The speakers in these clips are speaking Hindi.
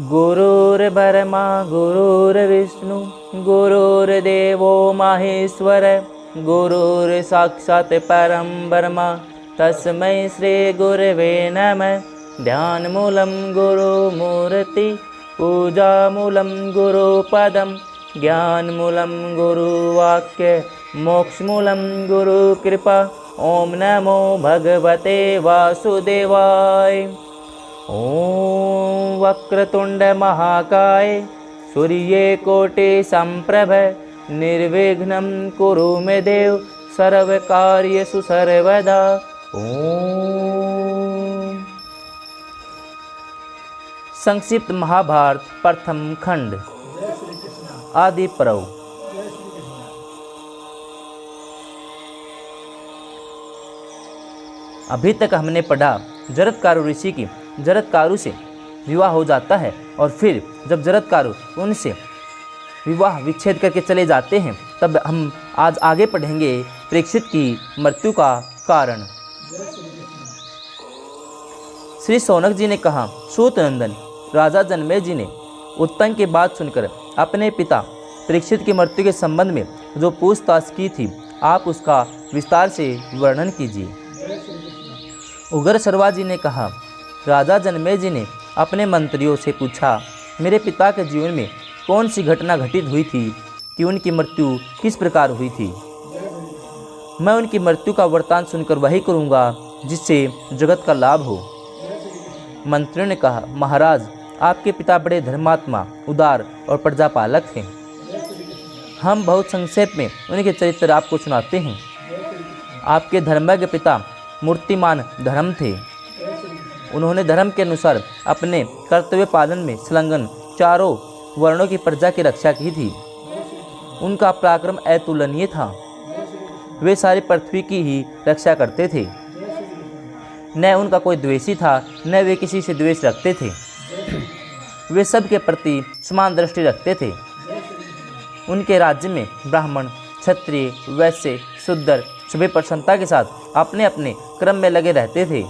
गुरुर्ब्रह्मा गुरुर्विष्णु गुरुर्देवो महेश्वर गुरुर्साक्षात् परं ब्रह्म तस्मै श्री गुरवे नमः। ध्यानमूलं गुरुमूर्ति पूजामूलं गुरुपदं ज्ञानमूलं गुरुवाक्य मोक्षमूलं गुरुकृपा। ओम नमो भगवते वासुदेवाय। ओम वक्रतुंड महाकाय सूर्यकोटि संप्रभ निर्विघ्नं कुरु मे देव सर्वकार्येषु सर्वदा। ओम। संक्षिप्त महाभारत प्रथम खंड आदि पर्व। अभी तक हमने पढ़ा जरत्कारु ऋषि की जरत्कारु से विवाह हो जाता है और फिर जब जरत्कारु उनसे विवाह विच्छेद करके चले जाते हैं तब हम आज आगे पढ़ेंगे परीक्षित की मृत्यु का कारण। श्री शौनक जी ने कहा, सूत नंदन, राजा जनमेजय जी ने उत्तंग की बात सुनकर अपने पिता परीक्षित की मृत्यु के संबंध में जो पूछताछ की थी आप उसका विस्तार से वर्णन कीजिए। उग्र शर्वा जी ने कहा, राजा जनमेजय जी ने अपने मंत्रियों से पूछा, मेरे पिता के जीवन में कौन सी घटना घटित हुई थी कि उनकी मृत्यु किस प्रकार हुई थी। मैं उनकी मृत्यु का वृत्तांत सुनकर वही करूँगा जिससे जगत का लाभ हो। मंत्रियों ने कहा, महाराज, आपके पिता बड़े धर्मात्मा, उदार और प्रजापालक थे। हम बहुत संक्षेप में उनके चरित्र आपको सुनाते हैं। आपके धर्मज्ञ पिता मूर्तिमान धर्म थे। उन्होंने धर्म के अनुसार अपने कर्तव्य पालन में संलग्न चारों वर्णों की प्रजा की रक्षा की थी। उनका पराक्रम अतुलनीय था। वे सारी पृथ्वी की ही रक्षा करते थे। न उनका कोई द्वेषी था न वे किसी से द्वेष रखते थे। वे सबके प्रति समान दृष्टि रखते थे। उनके राज्य में ब्राह्मण, क्षत्रिय, वैश्य, शूद्र सभी प्रसन्नता के साथ अपने अपने क्रम में लगे रहते थे।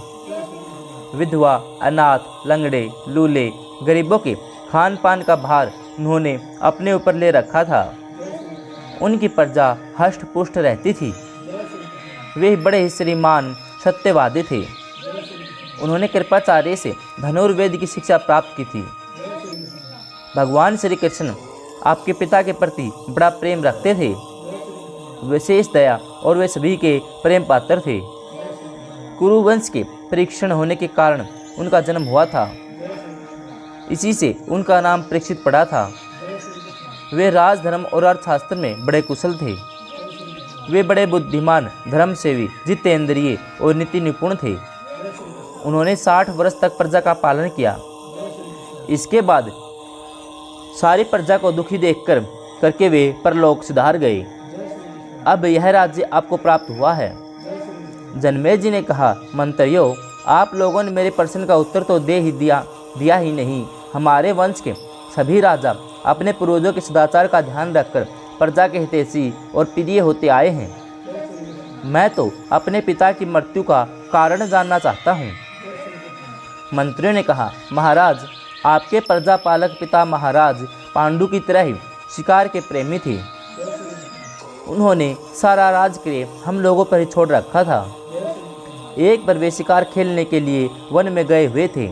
विधवा, अनाथ, लंगड़े, लूले, गरीबों के खान पान का भार उन्होंने अपने ऊपर ले रखा था। उनकी प्रजा हष्ट पुष्ट रहती थी। वे बड़े ही श्रीमान सत्यवादी थे। उन्होंने कृपाचार्य से धनुर्वेद की शिक्षा प्राप्त की थी। भगवान श्री कृष्ण आपके पिता के प्रति बड़ा प्रेम रखते थे। विशेष दया और वे सभी के प्रेम पात्र थे। कुरुवंश के परीक्षण होने के कारण उनका जन्म हुआ था। इसी से उनका नाम परीक्षित पड़ा था। वे राजधर्म और अर्थशास्त्र में बड़े कुशल थे। वे बड़े बुद्धिमान, धर्मसेवी, जितेंद्रिय और नीति निपुण थे। उन्होंने 60 वर्ष तक प्रजा का पालन किया। इसके बाद सारी प्रजा को दुखी देखकर करके वे परलोक सिधार गए। अब यह राज्य आपको प्राप्त हुआ है। जनमेजय जी ने कहा, मंत्रियों, आप लोगों ने मेरे प्रश्न का उत्तर तो दिया ही नहीं। हमारे वंश के सभी राजा अपने पूर्वजों के सदाचार का ध्यान रखकर प्रजा के हितैषी और प्रिय होते आए हैं। मैं तो अपने पिता की मृत्यु का कारण जानना चाहता हूँ। मंत्रियों ने कहा, महाराज, आपके प्रजापालक पिता महाराज पांडु की तरह ही शिकार के प्रेमी थे। उन्होंने सारा राज्य हम लोगों पर ही छोड़ रखा था। एक बार वे शिकार खेलने के लिए वन में गए हुए थे।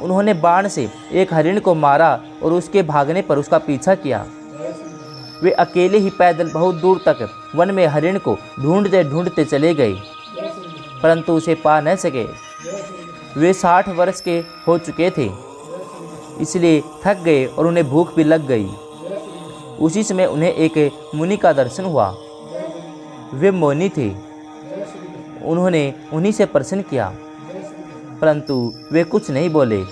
उन्होंने बाण से एक हरिण को मारा और उसके भागने पर उसका पीछा किया। वे अकेले ही पैदल बहुत दूर तक वन में हरिण को ढूंढते ढूंढते चले गए, परंतु उसे पा न सके। वे 60 वर्ष के हो चुके थे, इसलिए थक गए और उन्हें भूख भी लग गई। उसी समय उन्हें एक मुनि का दर्शन हुआ। वे मौनी थे। उन्होंने उन्हीं से प्रश्न किया, परंतु वे कुछ नहीं बोले।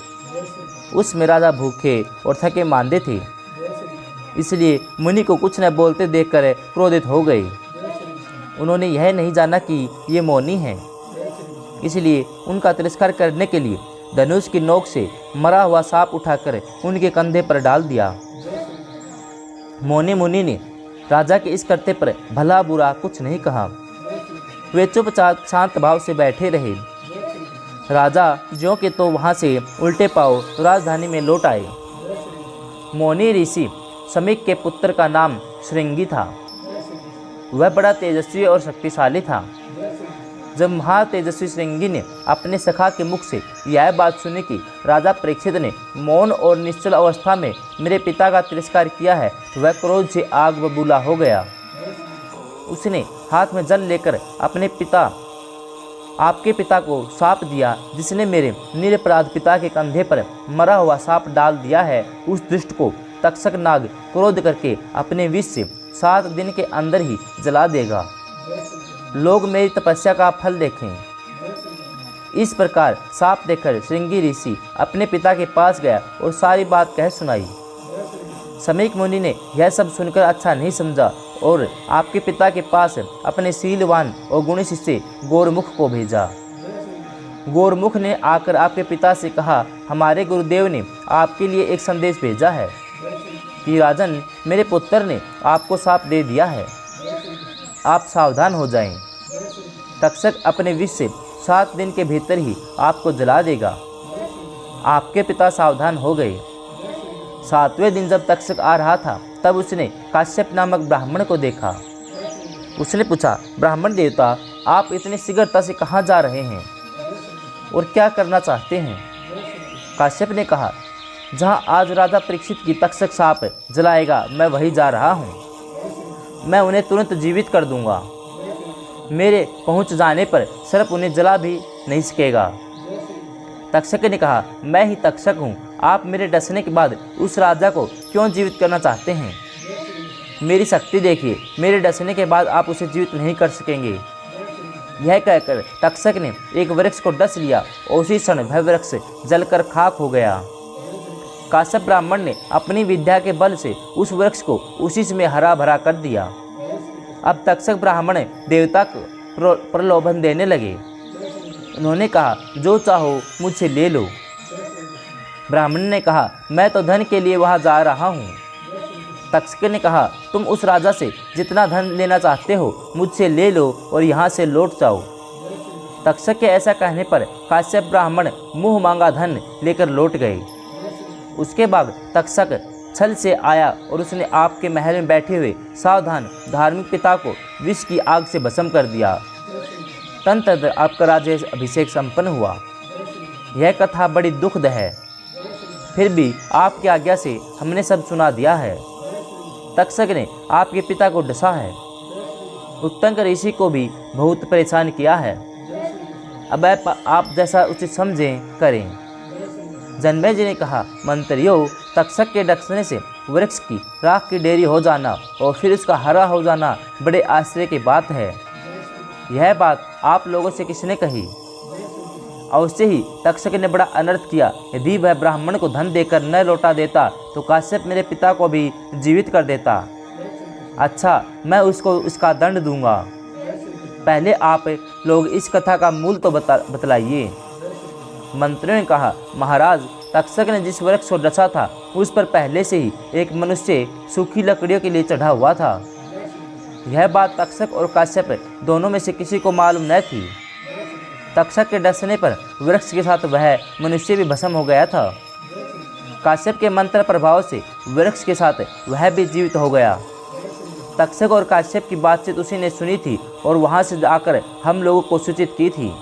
उसमें राजा भूखे और थके मांदे थे, इसलिए मुनि को कुछ न बोलते देखकर क्रोधित हो गए। उन्होंने यह नहीं जाना कि ये मौनी हैं, इसलिए उनका तिरस्कार करने के लिए धनुष की नोक से मरा हुआ सांप उठाकर उनके कंधे पर डाल दिया। मौनी मुनि ने राजा के इस करते पर भला बुरा कुछ नहीं कहा। वे चुपचाप शांत भाव से बैठे रहे। राजा ज्यों के तो वहाँ से उल्टे पाँव राजधानी में लौट आए। मौनी ऋषि समीक के पुत्र का नाम श्रृंगी था। वह बड़ा तेजस्वी और शक्तिशाली था। जब महातेजस्वी श्रृंगी ने अपने सखा के मुख से यह बात सुनी कि राजा परीक्षित ने मौन और निश्चल अवस्था में मेरे पिता का तिरस्कार किया है, वह क्रोध से आग बबूला हो गया। उसने हाथ में जल लेकर आपके पिता को शाप दिया, जिसने मेरे निरपराध पिता के कंधे पर मरा हुआ सांप डाल दिया है। उस दुष्ट को तक्षक नाग क्रोध करके अपने विष से 7 दिन के अंदर ही जला देगा। लोग मेरी तपस्या का फल देखें। इस प्रकार सांप देखकर श्रृंगी ऋषि अपने पिता के पास गया और सारी बात कह सुनाई। समीक मुनि ने यह सब सुनकर अच्छा नहीं समझा और आपके पिता के पास अपने शीलवान और गुणी शिष्य गौरमुख को भेजा। गौरमुख ने आकर आपके पिता से कहा, हमारे गुरुदेव ने आपके लिए एक संदेश भेजा है कि राजन, मेरे पुत्र ने आपको शाप दे दिया है, आप सावधान हो जाएं। तक्षक अपने विष से 7 दिन के भीतर ही आपको जला देगा। आपके पिता सावधान हो गए। 7वें दिन जब तक्षक आ रहा था, तब उसने काश्यप नामक ब्राह्मण को देखा। उसने पूछा, ब्राह्मण देवता, आप इतनी शीघ्रता से कहाँ जा रहे हैं और क्या करना चाहते हैं? काश्यप ने कहा, जहाँ आज राजा परीक्षित की तक्षक सांप जलाएगा, मैं वहीं जा रहा हूँ। मैं उन्हें तुरंत जीवित कर दूंगा। मेरे पहुँच जाने पर सर्प उन्हें जला भी नहीं सकेगा। तक्षक ने कहा, मैं ही तक्षक हूँ, आप मेरे डसने के बाद उस राजा को क्यों जीवित करना चाहते हैं? मेरी शक्ति देखिए, मेरे डसने के बाद आप उसे जीवित नहीं कर सकेंगे। यह कहकर तक्षक ने एक वृक्ष को डस लिया और उसी क्षण वह वृक्ष जलकर खाक हो गया। काश्यप ब्राह्मण ने अपनी विद्या के बल से उस वृक्ष को उसी समय हरा भरा कर दिया। अब तक्षक ब्राह्मण देवता को प्रलोभन देने लगे। उन्होंने कहा, जो चाहो मुझसे ले लो। ब्राह्मण ने कहा, मैं तो धन के लिए वहाँ जा रहा हूँ। तक्षक ने कहा, तुम उस राजा से जितना धन लेना चाहते हो मुझसे ले लो और यहाँ से लौट जाओ। तक्षक के ऐसा कहने पर काश्यप ब्राह्मण मुँह मांगा धन लेकर लौट गए। उसके बाद तक्षक छल से आया और उसने आपके महल में बैठे हुए सावधान धार्मिक पिता को विष की आग से भस्म कर दिया। तंत्र आपका राज्य अभिषेक संपन्न हुआ। यह कथा बड़ी दुखद है, फिर भी आपकी आज्ञा से हमने सब सुना दिया है। तक्षक ने आपके पिता को डसा है, उत्तंक ऋषि को भी बहुत परेशान किया है। अब आप जैसा उचित समझें करें। जन्मेजय जी ने कहा, मंत्रियों, तक्षक के डसने से वृक्ष की राख की डेरी हो जाना और फिर उसका हरा हो जाना बड़े आश्चर्य की बात है। यह बात आप लोगों से किसने कही? अवश्य ही तक्षक ने बड़ा अनर्थ किया। यदि वह ब्राह्मण को धन देकर न लौटा देता तो काश्यप मेरे पिता को भी जीवित कर देता। अच्छा, मैं उसको उसका दंड दूंगा। पहले आप लोग इस कथा का मूल तो बतलाइए। मंत्रियों ने कहा, महाराज, तक्षक ने जिस वृक्ष को डसा था उस पर पहले से ही एक मनुष्य सूखी लकड़ियों के लिए चढ़ा हुआ था। यह बात तक्षक और काश्यप दोनों में से किसी को मालूम न थी। तक्षक के डसने पर वृक्ष के साथ वह मनुष्य भी भस्म हो गया था। काश्यप के मंत्र प्रभाव से वृक्ष के साथ वह भी जीवित हो गया। तक्षक और काश्यप की बातचीत उसी ने सुनी थी और वहाँ से आकर हम लोगों को सूचित की थी।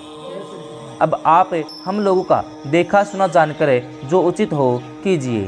अब आप हम लोगों का देखा सुना जानकर जो उचित हो कीजिए।